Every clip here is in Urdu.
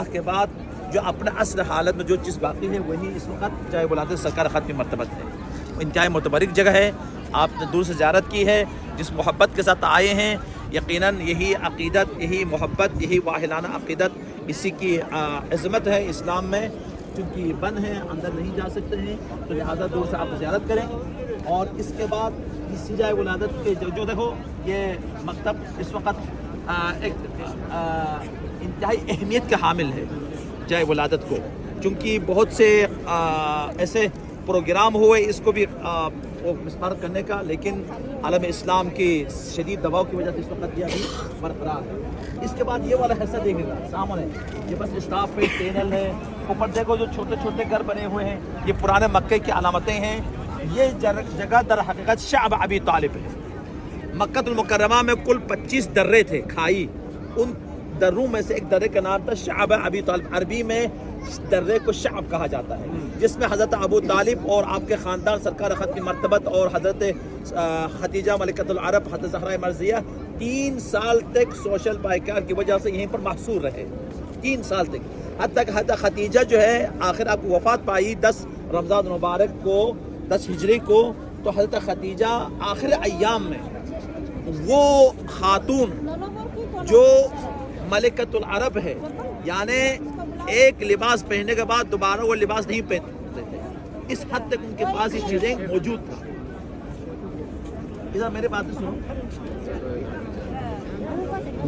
اللہ کے بعد جو اپنے اصل حالت میں جو چیز باقی ہے وہی اس وقت جائے ولادت سرکار ختم مرتبت ہے. انتہائی متبرک جگہ ہے. آپ نے دور سے زیارت کی ہے. جس محبت کے ساتھ آئے ہیں یقیناً یہی عقیدت، یہی محبت، یہی واحدانہ عقیدت، اسی کی عظمت ہے اسلام میں. چونکہ یہ بند ہے، اندر نہیں جا سکتے ہیں، تو لہٰذا دور سے آپ زیارت کریں. اور اس کے بعد اسی جائے ولادت کے جو دیکھو یہ مکتب اس وقت ایک انتہائی اہمیت کے حامل ہے جائے ولادت کو، چونکہ بہت سے ایسے پروگرام ہوئے اس کو بھی مسمارت کرنے کا، لیکن عالم اسلام کی شدید دباؤ کی وجہ سے اس وقت یہ ابھی برقرار ہے. اس کے بعد یہ والا حصہ دیکھے گا سامنے، یہ بس اسٹاف پہ پینل ہے. اوپر دیکھو جو چھوٹے چھوٹے گھر بنے ہوئے ہیں، یہ پرانے مکے کی علامتیں ہیں. یہ جگہ در حقیقت شعب ابی طالب ہے. مکہ المکرمہ میں کل 25 درے تھے کھائی. ان دروں میں سے ایک درے کا نام تھا شعب ابی طالب. عربی میں درے کو شعب کہا جاتا ہے، جس میں حضرت ابو طالب اور آپ کے خاندان سرکار ختم مرتبت اور حضرت خدیجہ ملکۃ العرب، حضرت زہرا مرضیہ 3 سال تک سوشل بائیکاٹ کی وجہ سے یہیں پر محصور رہے. 3 سال تک، حتیٰ کہ حضرت خدیجہ جو ہے آخر آپ کو وفات پائی 10 رمضان مبارک کو، 10 ہجری کو. تو حضرت خدیجہ آخر ایام میں وہ خاتون جو ملکۃ العرب ہے، یعنی ایک لباس پہننے کے بعد دوبارہ وہ لباس نہیں پہنتے تھے، اس حد تک ان کے پاس یہ چیزیں موجود تھا. ادھر میرے باتیں سنو.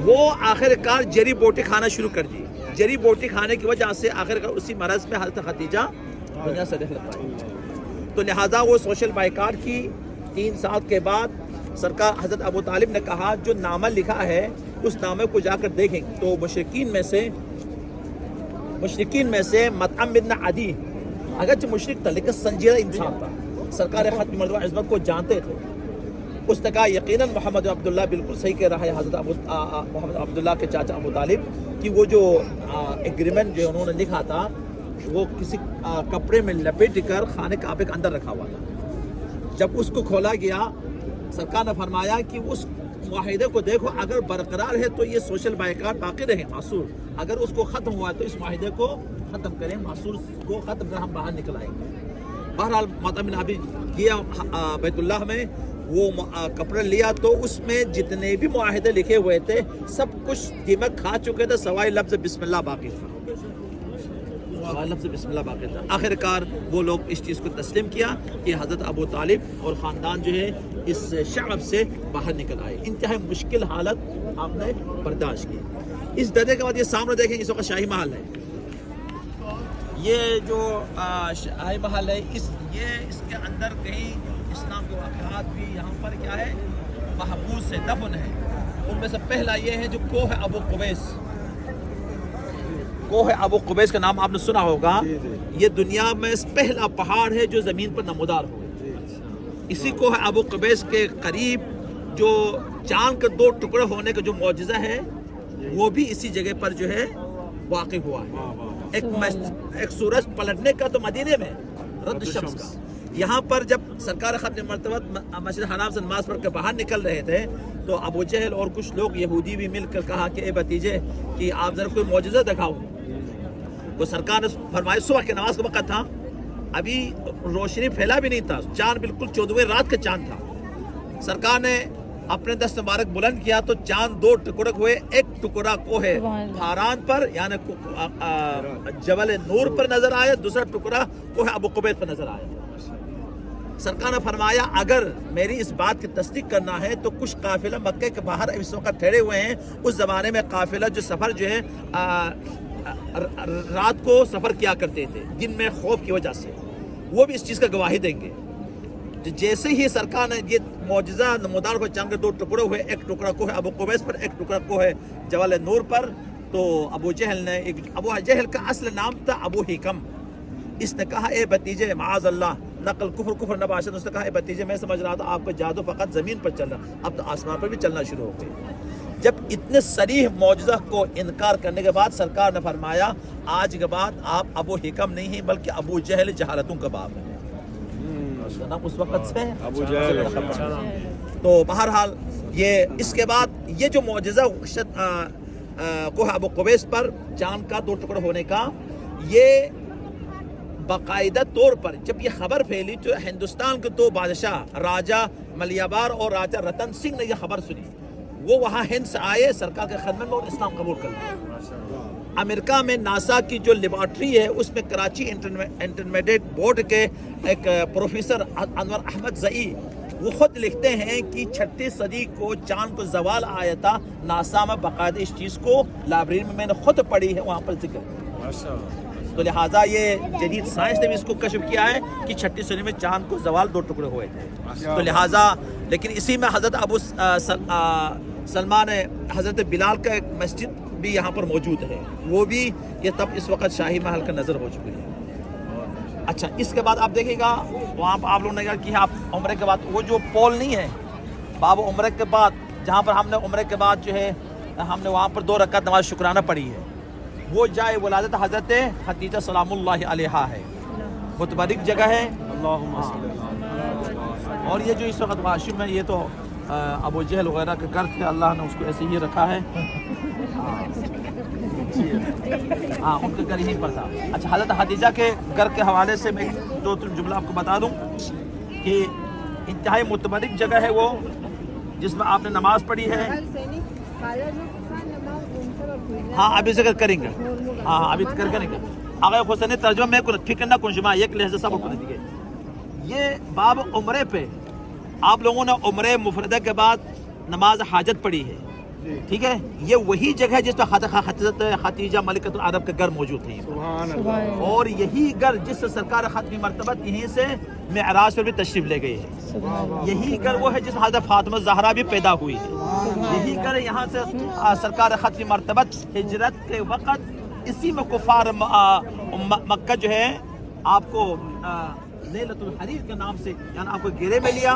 وہ آخر کار جڑی بوٹی کھانا شروع کر دی. جڑی بوٹی کھانے کی وجہ سے آخر کار اسی مرض میں حضرت خدیجہ دنیا سے رحلت پائی. تو لہٰذا وہ سوشل بائیکاٹ کی. 3 سال کے بعد سرکار حضرت ابو طالب نے کہا جو نامہ لکھا ہے اس نامے کو جا کر دیکھیں. تو مشرکین میں سے مطعم بن عدی اگرچہ مشرک تھا لیکن سنجیدہ انسان تھا، سرکار ختم مرتبہ عظمت کو جانتے تھے. اس نے کہا یقیناً محمد عبداللہ بالکل صحیح کہہ رہا ہے حضرت محمد عبداللہ کے چاچا ابو طالب کہ وہ جو ایگریمنٹ جو انہوں نے لکھا تھا وہ کسی کپڑے میں لپیٹ کر خانے کعبے کے اندر رکھا ہوا تھا. جب اس کو کھولا گیا سرکار نے فرمایا کہ اس معاہدے کو دیکھو، اگر برقرار ہے تو یہ سوشل بائیکاٹ باقی رہے معصور، اگر اس کو ختم ہوا تو اس معاہدے کو ختم کریں، معصور کو ختم کر ہم باہر نکل آئیں گے. بہرحال مطعم بن عدی گیا بیت اللہ میں، وہ کپڑا لیا تو اس میں جتنے بھی معاہدے لکھے ہوئے تھے سب کچھ دیمک کھا چکے تھے، سوائے لفظ بسم اللہ باقی تھا. لفظ بسم اللہ باقی تھا. آخر کار وہ لوگ اس چیز کو تسلیم کیا کہ حضرت ابو طالب اور خاندان جو ہے اس شعب سے باہر نکل آئے. انتہائی مشکل حالت آپ نے برداشت کی. اس درے کے بعد یہ سامنے دیکھیں اس وقت شاہی محل ہے. یہ جو شاہی محل ہے اس کے اندر کہیں اسلام کے واقعات بھی یہاں پر کیا ہے محفوظ سے دفن ہے. ان میں سے پہلا یہ ہے جو کوہ ابو قبیس. کوہ ابو قبیس کا نام آپ نے سنا ہوگا. یہ دنیا میں پہلا پہاڑ ہے جو زمین پر نمودار ہو. اسی کوہ ابو قبیس کے قریب جو چاند کے 2 ٹکڑے ہونے کا جو معجزہ ہے وہ بھی اسی جگہ پر جو ہے واقع ہوا ہے. ایک سورج پلٹنے کا تو مدینے میں رد شمس کا. یہاں پر جب سرکار ختم مرتبہ مسجد حرام سے نماز پڑھ کے باہر نکل رہے تھے تو ابو جہل اور کچھ لوگ یہودی بھی مل کر کہا کہ اے بھتیجے کہ آپ ذرا کوئی معجزہ دکھاؤ. تو سرکار نے فرمایا صبح کی نماز کا وقت تھا، ابھی روشنی پھیلا بھی نہیں تھا، چاند بالکل 14ویں رات کا چاند تھا. سرکار نے اپنے دست مبارک بلند کیا تو چاند 2 ٹکڑے ہوئے. ایک ٹکڑا کوہ ہاران پر یعنی جبل نور پر نظر آیا، دوسرا ٹکڑا کوہ ابو قبیس پر نظر آیا. سرکار نے فرمایا اگر میری اس بات کی تصدیق کرنا ہے تو کچھ قافلہ مکے کے باہر اس وقت ٹھہرے ہوئے ہیں. اس زمانے میں قافلہ جو سفر جو ہے رات کو سفر کیا کرتے تھے دن میں خوف کی وجہ سے، وہ بھی اس چیز کا گواہی دیں گے. جیسے ہی سرکار نے یہ معجزہ نمودار کو چاند کے 2 ٹکڑے ہوئے، ایک ٹکڑا کو ہے ابو قبیس پر، ایک ٹکڑا کو ہے جبل نور پر. تو ابو جہل کا اصل نام تھا ابو حکم. اس نے کہا اے بھتیجے معاذ اللہ نقل کفر نباشد. اس نے کہا اے بھتیجے میں سمجھ رہا تھا آپ کا جادو فقط زمین پر چل رہا، اب تو آسمان پر بھی چلنا شروع ہو گئی. جب اتنے صریح معجزہ کو انکار کرنے کے بعد سرکار نے فرمایا آج کے بعد آپ ابو حکم نہیں ہیں بلکہ ابو جہل جہالتوں کا باپ ہے. اس وقت سے ابو جہل. تو بہرحال یہ اس کے بعد یہ جو معجزہ کوہ ابو قبیس پر چاند کا 2 ٹکڑے ہونے کا، یہ باقاعدہ طور پر جب یہ خبر پھیلی تو ہندوستان کے 2 بادشاہ راجہ ملیابار اور راجہ رتن سنگھ نے یہ خبر سنی، وہ وہاں ہند سے آئے سرکار کے خدمت میں اور اسلام قبول کر لیا۔ امریکہ میں ناسا کی جو لیبارٹری ہے اس میں کراچی انٹرمیڈیٹ بورڈ کے ایک پروفیسر انور احمد زئی وہ خود لکھتے ہیں کہ 36 صدی کو چاند کو زوال آیا تھا، ناسا میں باقاعدہ اس چیز کو لائبریری میں نے خود پڑھی ہے، وہاں پر ذکر ہے۔ تو لہٰذا یہ جدید سائنس نے بھی اس کو کشف کیا ہے کہ 36 صدی میں چاند کو زوال 2 ٹکڑے ہوئے تھے۔ تو لہٰذا لیکن اسی میں حضرت ابو سلمان حضرت بلال کا ایک مسجد بھی یہاں پر موجود ہے، وہ بھی یہ تب اس وقت شاہی محل کا نظر ہو چکی ہے۔ اچھا اس کے بعد آپ دیکھیں گا وہاں پر آپ لوگوں نے کہا کہ آپ عمرے کے بعد وہ جو پول نہیں ہے باب عمرے کے بعد جہاں پر ہم نے عمرے کے بعد جو ہے ہم نے وہاں پر 2 رکعت نماز شکرانہ پڑھی ہے، وہ جائے ولادت حضرت خدیجہ سلام اللہ علیہا ہے، متبرک جگہ ہے۔ اور یہ جو اس وقت واشم ہے یہ تو ابو جہل وغیرہ کا گھر تھے، اللہ نے اس کو ایسے ہی رکھا ہے، ہاں ان کا گھر یہیں پر تھا۔ اچھا حضرت خدیجہ کے گھر کے حوالے سے میں 2-3 جملہ آپ کو بتا دوں کہ انتہائی متبرک جگہ ہے وہ، جس میں آپ نے نماز پڑھی ہے۔ ہاں ابھی ذکر کریں گے، ہاں ابھی ذکر کریں گے۔ آغا حسین ترجمہ میں کو فکر نہ کنشما ایک لحظہ سب کو دیجیے۔ یہ باب عمرے پہ آپ لوگوں نے عمرے مفردہ کے بعد نماز حاجت پڑھی ہے، ٹھیک ہے، یہ وہی جگہ ہے جس پہ حضرت خدیجہ ملکۃ العرب کے گھر موجود تھے، اور یہی گھر جس سے سرکار ختمی مرتبت یہیں سے معراج پر بھی تشریف لے گئے ہیں، یہی گھر وہ ہے جس میں حضرت فاطمہ زہرا بھی پیدا ہوئی ہے، یہی گھر یہاں سے سرکار ختمی مرتبت ہجرت کے وقت اسی میں کفار مکہ جو ہے آپ کو لیلۃ الحریر کے نام سے یعنی آپ کو گھیرے میں لیا،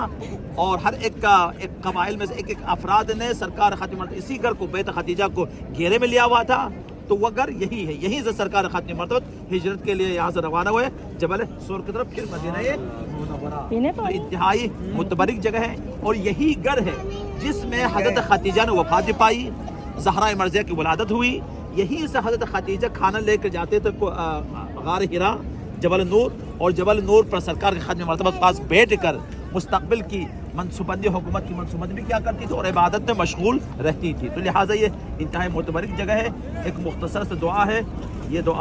اور ہر ایک کا ایک قبائل میں سے ایک افراد نے سرکار خاتم مرتبہ اسی گھر کو بیت خدیجہ کو گھیرے میں لیا ہوا تھا، تو وہ گھر یہی ہے، یہیں سے سرکار خاتم مرتبہ ہجرت کے لیے یہاں سے روانہ ہوئے جبل سور کی طرف، پھر مدینہ منورہ، تو انتہائی متبرک جگہ ہے، اور یہی گھر ہے جس میں حضرت خدیجہ نے وفات پائی، زہرا مرضیہ کی ولادت ہوئی، یہیں سے حضرت خدیجہ کھانا لے کر جاتے تھے غار حرا، جبل نور، اور جبل نور پر سرکار کے خاتم مرتبہ کے پاس بیٹھ کر مستقبل کی منصوبندی حکومت کی منصوبندی بھی کیا کرتی تھی اور عبادت میں مشغول رہتی تھی۔ تو لہٰذا یہ انتہائی متبرک جگہ ہے۔ ایک مختصر سے دعا ہے، یہ دعا